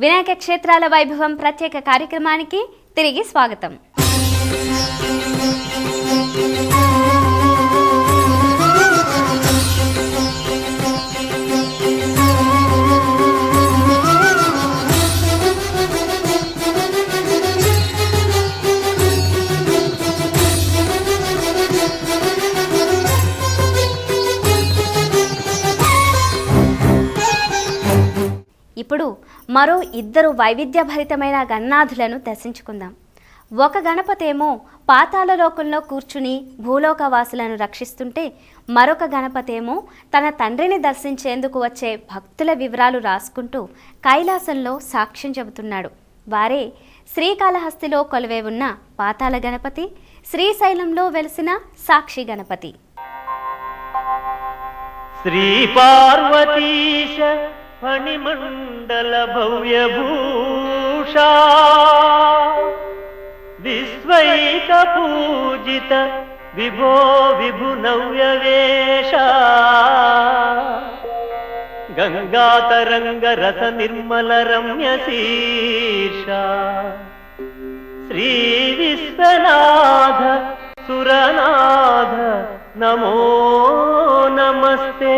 వినాయక క్షేత్రాల వైభవం ప్రత్యేక కార్యక్రమానికి తిరిగి స్వాగతం. ఇప్పుడు మరో ఇద్దరు వైవిధ్యభరితమైన గణనాథులను దర్శించుకుందాం. ఒక గణపతేమో పాతాళ లోకంలో కూర్చుని భూలోకవాసులను రక్షిస్తుంటే, మరొక గణపతేమో తన తండ్రిని దర్శించేందుకు వచ్చే భక్తుల వివరాలు రాసుకుంటూ కైలాసంలో సాక్ష్యం చెబుతున్నాడు. వారే శ్రీకాళహస్తిలో కొలువై ఉన్న పాతాళ గణపతి, శ్రీశైలంలో వెలిసిన సాక్షి గణపతి. శ్రీ పార్వతీశ ఫణిమండల భవ్యభూషా విశ్వైక పూజిత విభో విభునవ్యవేశ గంగాతరంగ రస నిర్మల రమ్య శీర్ష శ్రీ విశ్వనాథ సురనాథ నమో నమస్తే.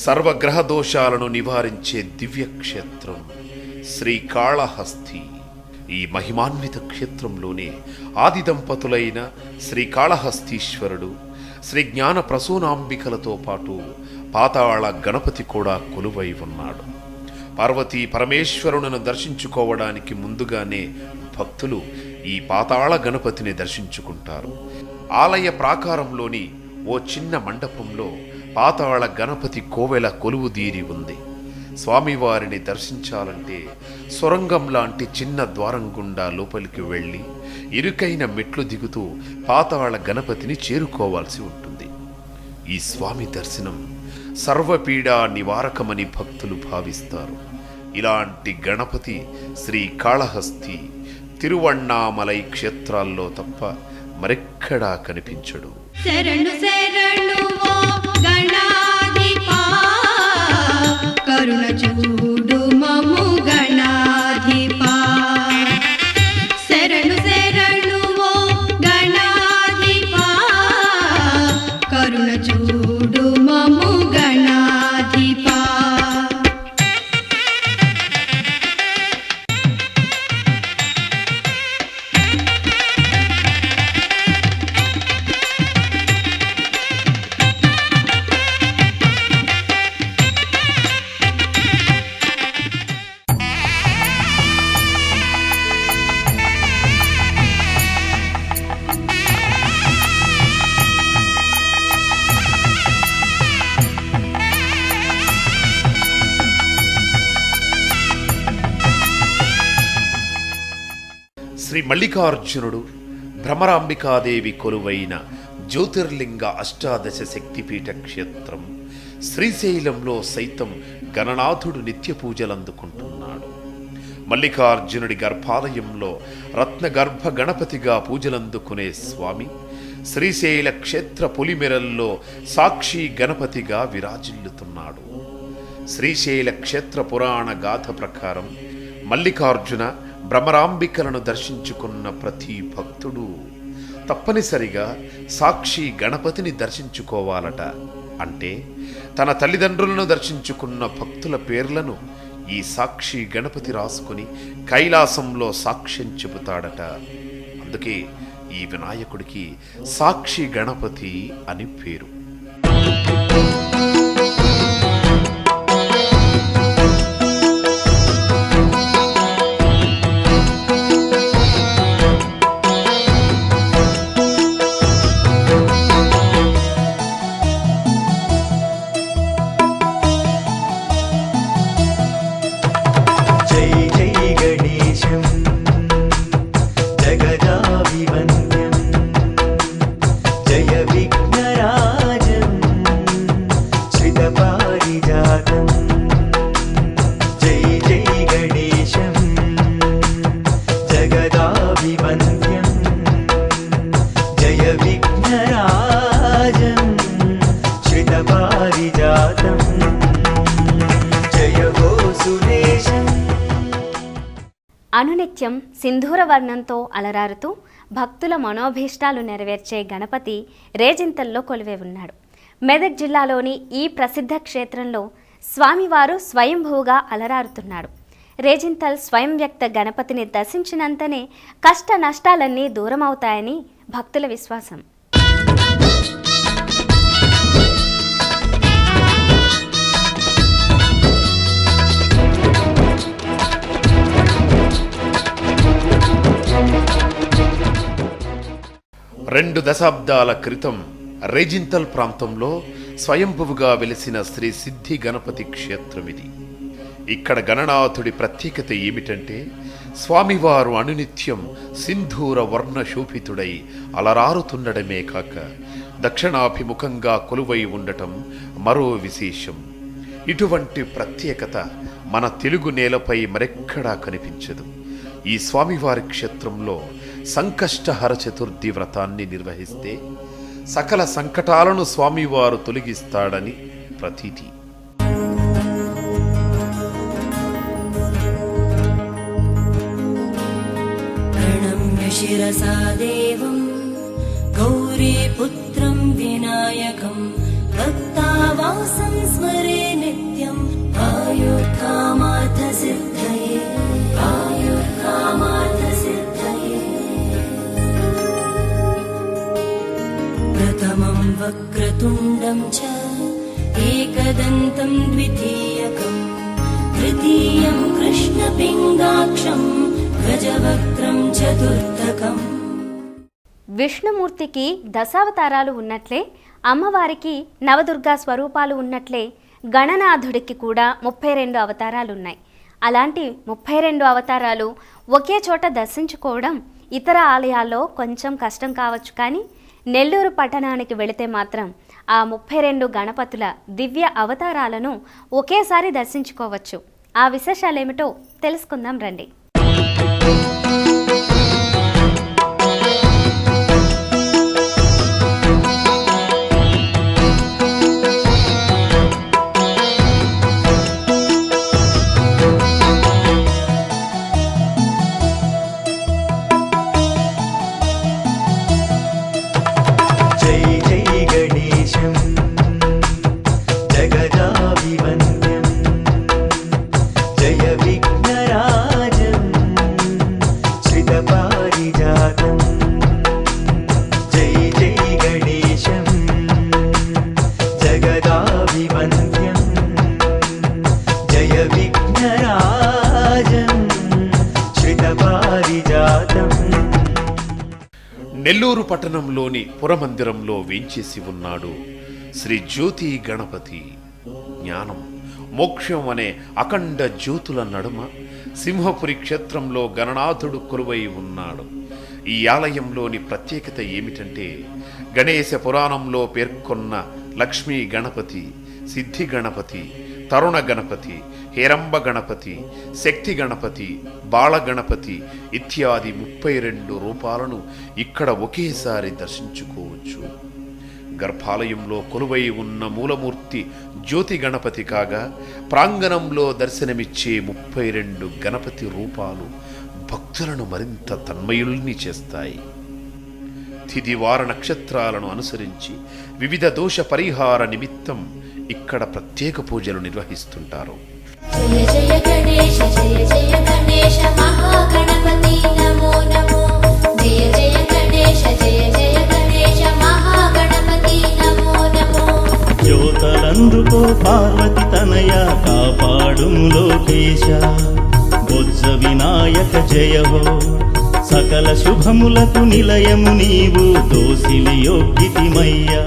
సర్వగ్రహ దోషాలను నివారించే దివ్యక్షేత్రం శ్రీకాళహస్తి. ఈ మహిమాన్విత క్షేత్రంలోనే ఆది దంపతులైన శ్రీకాళహస్తీశ్వరుడు, శ్రీ జ్ఞాన ప్రసూనాంబికలతో పాటు పాతాళ గణపతి కూడా కొలువై ఉన్నాడు. పార్వతీ పరమేశ్వరులను దర్శించుకోవడానికి ముందుగానే భక్తులు ఈ పాతాళ గణపతిని దర్శించుకుంటారు. ఆలయ ప్రాకారంలోని ఓ చిన్న మండపంలో పాతాళ గణపతి కోవెల కొలువుదీరి ఉంది. స్వామివారిని దర్శించాలంటే సొరంగం లాంటి చిన్న ద్వారం గుండా లోపలికి వెళ్ళి ఇరుకైన మెట్లు దిగుతూ పాతాళ గణపతిని చేరుకోవాల్సి ఉంటుంది. ఈ స్వామి దర్శనం సర్వపీడా నివారకమని భక్తులు భావిస్తారు. ఇలాంటి గణపతి శ్రీకాళహస్తి, తిరువణ్ణామలై క్షేత్రాల్లో తప్ప మరెక్కడా కనిపించడు. శరణు శరణు ఓ గణాధిపా, కరుణ చూడు మము గణాధిపా. శరణు శరణు ఓ గణాధిపా, కరుణ చూడు మము గణాధిపా. శ్రీ మల్లికార్జునుడు, భ్రమరాంబికాదేవి కొలువైన జ్యోతిర్లింగ అష్టాదశ శక్తిపీఠ క్షేత్రం శ్రీశైలంలో సైతం గణనాథుడు నిత్య పూజలందుకుంటున్నాడు. మల్లికార్జునుడి గర్భాలయంలో రత్నగర్భ గణపతిగా పూజలందుకునే స్వామి శ్రీశైల క్షేత్ర పొలిమెరల్లో సాక్షి గణపతిగా విరాజిల్లుతున్నాడు. శ్రీశైల క్షేత్ర పురాణ గాథ ప్రకారం మల్లికార్జున, భ్రమరాంబికలను దర్శించుకున్న ప్రతి భక్తుడు తప్పనిసరిగా సాక్షి గణపతిని దర్శించుకోవాలట. అంటే తన తల్లిదండ్రులను దర్శించుకున్న భక్తుల పేర్లను ఈ సాక్షి గణపతి రాసుకుని కైలాసంలో సాక్ష్యం చెబుతాడట. అందుకే ఈ వినాయకుడికి సాక్షి గణపతి అని పేరు. जय विघ्नराज జయ హో సురేశం. అనునిత్యం సింధూర వర్ణంతో అలరారుతూ భక్తుల మనోభీష్టాలు నెరవేర్చే గణపతి రేజింతల్లో కొలువై ఉన్నాడు. మెదక్ జిల్లాలోని ఈ ప్రసిద్ధ క్షేత్రంలో స్వామివారు స్వయంభూగా అలరారుతున్నాడు. రేజింతల్ స్వయం వ్యక్త గణపతిని దర్శించినంతనే కష్ట నష్టాలన్నీ దూరమవుతాయని భక్తుల విశ్వాసం. రెండు దశాబ్దాల క్రితం రేజింతల్ ప్రాంతంలో స్వయంభువుగా వెలిసిన శ్రీ సిద్ధి గణపతి క్షేత్రం ఇది. ఇక్కడ గణనాథుడి ప్రత్యేకత ఏమిటంటే స్వామివారు అనునిత్యం సింధూర వర్ణ శోభితుడై అలరారుతుండడమే కాక దక్షిణాభిముఖంగా కొలువై ఉండటం మరో విశేషం. ఇటువంటి ప్రత్యేకత మన తెలుగు నేలపై మరెక్కడా కనిపించదు. ఈ స్వామివారి క్షేత్రంలో సంకష్టహర చతుర్థి వ్రతాన్ని నిర్వహిస్తే సకల సంకటాలను స్వామివారు తొలగిస్తాడని ప్రతీతి. ప్రణమ్య శిరసా దేవం గౌరీపుత్రం వినాయకం భక్తావాసం స్మరే నిత్యం ఆయుర్కామార్థ సిద్ధయే ఆయుర్కామార్థ సిద్ధయే. ప్రథమం వక్రతుండం చ ఏకదంతం ద్వితీయకం తృతీయం కృష్ణపింగాక్షం గజవక్త్రం చతుర్థకం. విష్ణుమూర్తికి దశావతారాలు ఉన్నట్లే అమ్మవారికి నవదుర్గా స్వరూపాలు ఉన్నట్లే గణనాథుడికి కూడా 32 అవతారాలున్నాయి. అలాంటి 32 అవతారాలు ఒకే చోట దర్శించుకోవడం ఇతర ఆలయాల్లో కొంచెం కష్టం కావచ్చు. కానీ నెల్లూరు పట్టణానికి వెళితే మాత్రం ఆ 32 గణపతుల దివ్య అవతారాలను ఒకేసారి దర్శించుకోవచ్చు. ఆ విశేషాలేమిటో తెలుసుకుందాం రండి. నెల్లూరు పట్టణంలోని పురమందిరంలో వేంచేసి ఉన్నాడు శ్రీ జ్యోతి గణపతి. జ్ఞానం మోక్షం అనే అఖండ జ్యోతుల నడుమ సింహపురి క్షేత్రంలో గణనాథుడు కొలువై ఉన్నాడు. ఈ ఆలయంలోని ప్రత్యేకత ఏమిటంటే గణేశ పురాణంలో పేర్కొన్న లక్ష్మీ గణపతి, సిద్ధి గణపతి, తరుణ గణపతి, హేరంబ గణపతి, శక్తి గణపతి, బాల గణపతి ఇత్యాది 32 రూపాలను ఇక్కడ ఒకేసారి దర్శించుకోవచ్చు. గర్భాలయంలో కొలువై ఉన్న మూలమూర్తి జ్యోతి గణపతి కాగా ప్రాంగణంలో దర్శనమిచ్చే 32 గణపతి రూపాలు భక్తులను మరింత తన్మయుల్ని చేస్తాయి. తిథివార నక్షత్రాలను అనుసరించి వివిధ దోష పరిహార నిమిత్తం ఇక్కడ ప్రత్యేక పూజలు నిర్వహిస్తుంటారు. జయ జయ గణేశ జయ జయ గణేశ మహాగణపతి నమో నమో. జయ జయ గణేశ జయ జయ గణేశ మహాగణపతి నమో నమో. జ్యోతలందుకో పార్వతి తనయ కాపాడుము లోకేశ. బొజ్జ వినాయక జయ హో సకల శుభములకు నిలయము నీవు దోసిలియొగ్గితిమయ్యా.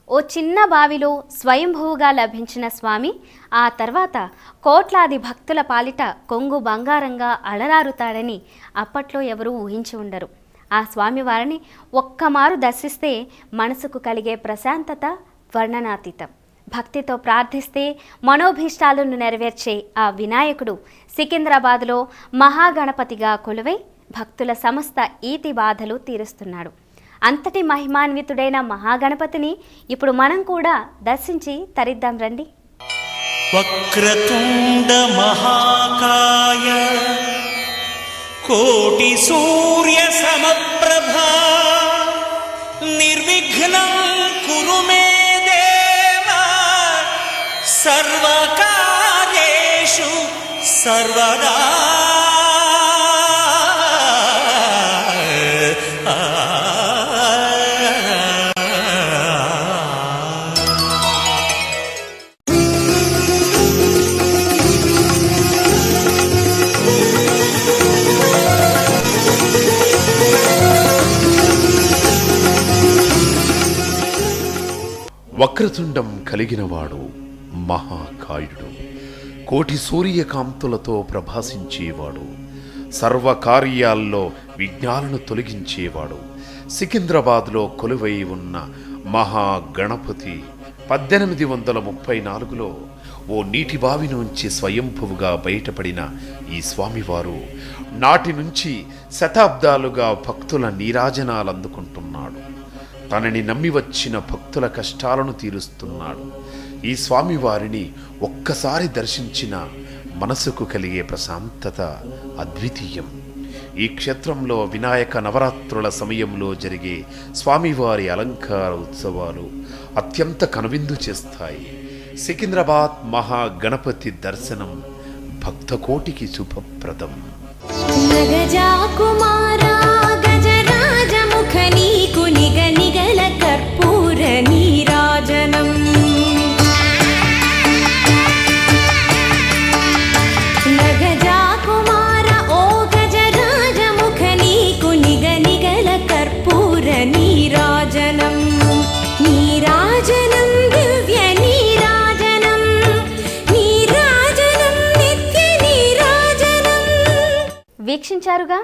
ఓ చిన్న బావిలో స్వయంభూగా లభించిన స్వామి ఆ తర్వాత కోట్లాది భక్తుల పాలిట కొంగు బంగారంగా అలరారుతాడని అప్పట్లో ఎవరూ ఊహించి ఉండరు. ఆ స్వామివారిని ఒక్కమారు దర్శిస్తే మనసుకు కలిగే ప్రశాంతత వర్ణనాతీతం. భక్తితో ప్రార్థిస్తే మనోభీష్టాలను నెరవేర్చే ఆ వినాయకుడు సికింద్రాబాద్లో మహాగణపతిగా కొలువై భక్తుల సమస్త ఈతి బాధలు తీరుస్తున్నాడు. అంతటి మహిమాన్వితుడైన మహాగణపతిని ఇప్పుడు మనం కూడా దర్శించి తరిద్దాం రండి. వక్రతుండ మహాకాయ కోటి సూర్య సమప్రభా నిర్విఘ్నం కురు మే దేవ సర్వకార్యేషు సర్వదా. వక్రతుండం కలిగినవాడు మహాకాయుడు, కోటి సూర్యకాంతులతో ప్రభాసించేవాడు, సర్వకార్యాల్లో విఘ్నాలను తొలగించేవాడు, సికింద్రాబాద్లో కొలువై ఉన్న మహాగణపతి 1834లో ఓ నీటి బావి నుంచి స్వయంభువుగా బయటపడిన ఈ స్వామివారు నాటి నుంచి శతాబ్దాలుగా భక్తుల నీరాజనాలు అందుకుంటున్నాడు. తనని నమ్మి వచ్చిన భక్తుల కష్టాలను తీరుస్తున్నాడు. ఈ స్వామివారిని ఒక్కసారి దర్శించిన మనసుకు కలిగే ప్రశాంతత అద్వితీయం. ఈ క్షేత్రంలో వినాయక నవరాత్రుల సమయంలో జరిగే స్వామివారి అలంకార ఉత్సవాలు అత్యంత కనువిందు చేస్తాయి. సికింద్రాబాద్ మహాగణపతి దర్శనం భక్తకోటికి శుభప్రదం. కర్పూర నీరాజనం నగజా కుమార ఓ గజరాజ ముఖ నీకు నిగ నిగల కర్పూర నీరాజనం. నీరాజనం దివ్య నీరాజనం, నీరాజనం నిత్య నీరాజనం. వీక్షించారుగా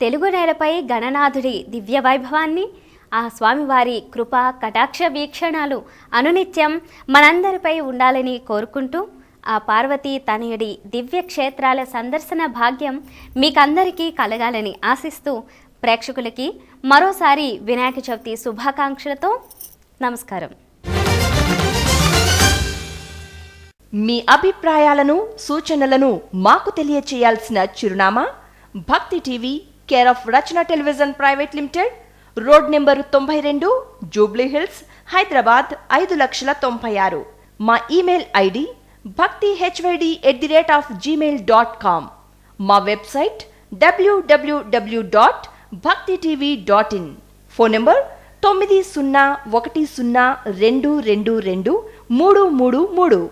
తెలుగు నేలపై గణనాథుడి దివ్య వైభవాన్ని. ఆ స్వామివారి కృప కటాక్ష వీక్షణాలు అనునిత్యం మనందరిపై ఉండాలని కోరుకుంటూ, ఆ పార్వతీ తనయుడి దివ్య క్షేత్రాల సందర్శన భాగ్యం మీకందరికీ కలగాలని ఆశిస్తూ ప్రేక్షకులకి మరోసారి వినాయక చవితి శుభాకాంక్షలతో నమస్కారం. మీ అభిప్రాయాలను సూచనలను మాకు తెలియచేయాల్సిన చిరునామా భక్తి TV, care of Rachana television private limited, road number 92, Jubilee hills, Hyderabad 5,96,000. మా ఇమెయిల్ ఐడి bhaktihyd@gmail.com. మా వెబ్సైట్ www.bhaktitv.in. Phone number 9010222333.